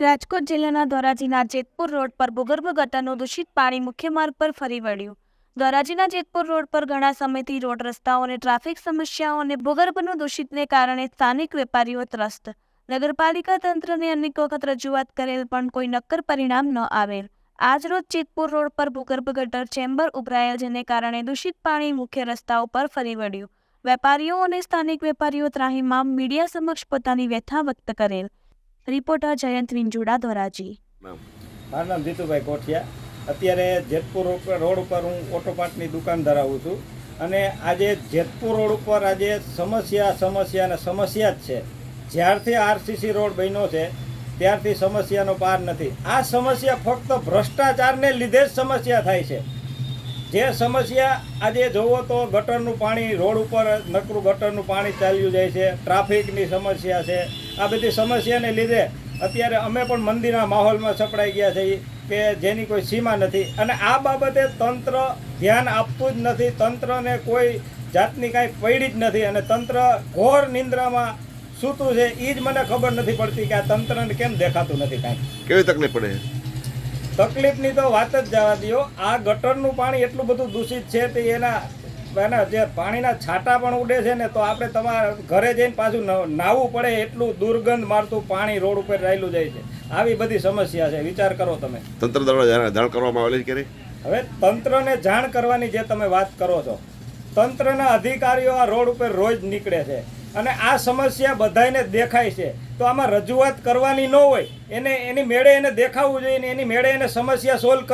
રાજકોટ જિલ્લાના ધોરાજીના જેતપુર રોડ પર ભૂગર્ભ ગટરનું દૂષિત પાણી મુખ્ય માર્ગ પર ફરી વળ્યું। ધોરાજીના જેતપુર રોડ પર ઘણા સમયથી રોડ રસ્તાઓ અને ટ્રાફિક સમસ્યાઓ અને ભૂગર્ભનું દૂષિતને કારણે સ્થાનિક વેપારીઓ ત્રસ્ત। નગરપાલિકા તંત્રને અનેક વખત રજૂઆત કરેલ પણ કોઈ નક્કર પરિણામ ન આવેલ। આજરોજ જેતપુર રોડ પર ભૂગર્ભ ગટર ચેમ્બર ઉભરાયેલ, જેને કારણે દૂષિત પાણી મુખ્ય રસ્તાઓ પર ફરી વળ્યું। વેપારીઓ અને સ્થાનિક વેપારીઓ ત્રાહિમામ મીડિયા સમક્ષ પોતાની વ્યથા વ્યક્ત કરેલ। રિપોર્ટર જયંત વિંજુડા, ધોરાજી। મારું નામ જીતુભાઈ કોઠિયા। અત્યારે જેતપુર રોડ ઉપર હું ઓટો પાર્ટની દુકાન ધરાવું છું અને આજે જેતપુર રોડ ઉપર આજે સમસ્યા જ છે। જ્યારથી આરસીસી રોડ બન્યો છે ત્યારથી સમસ્યાનો પાર નથી। આ સમસ્યા ફક્ત ભ્રષ્ટાચારને લીધે જ સમસ્યા થાય છે। જે સમસ્યા આજે જોવો તો ગટરનું પાણી રોડ ઉપર નકરું ગટરનું પાણી ચાલ્યું જાય છે, ટ્રાફિકની સમસ્યા છે। આ બધી સમસ્યાને લીધે અત્યારે અમે પણ મંદિરના માહોલમાં સપડાઈ ગયા છીએ કે જેની કોઈ સીમા નથી અને આ બાબતે તંત્ર ધ્યાન આપતું જ નથી। તંત્રને કોઈ જાતની કાંઈ પડી જ નથી અને તંત્ર ઘોર નિંદ્રામાં સૂતું છે। એ જ મને ખબર નથી પડતી કે આ તંત્રને કેમ દેખાતું નથી કાંઈ। કેવી તકલીફ પડે? તકલીફની તો વાત જ જવા દો। આ ગટરનું પાણી એટલું બધું દૂષિત છે તે એના જે પાણીના છાંટા પણ ઉડે છે ને, તો આપણે તમારા ઘરે જઈને પાછું નાહવું પડે એટલું દુર્ગંધ મારતું પાણી રોડ ઉપર રહેલું જાય છે। આવી બધી સમસ્યા છે, વિચાર કરો તમે। તંત્ર દ્વારા જાણ કરવામાં આવેલી કે હવે તંત્રને જાણ કરવાની જે તમે વાત કરો છો, તંત્રના અધિકારીઓ આ રોડ ઉપર રોજ નીકળે છે અને આ સમસ્યા બધાને દેખાય છે, તો આમાં રજૂઆત કરવાની ન હોય, એની મેળે એને દેખાવું જોઈએ ને એની મેળે એને સમસ્યા સોલ્વ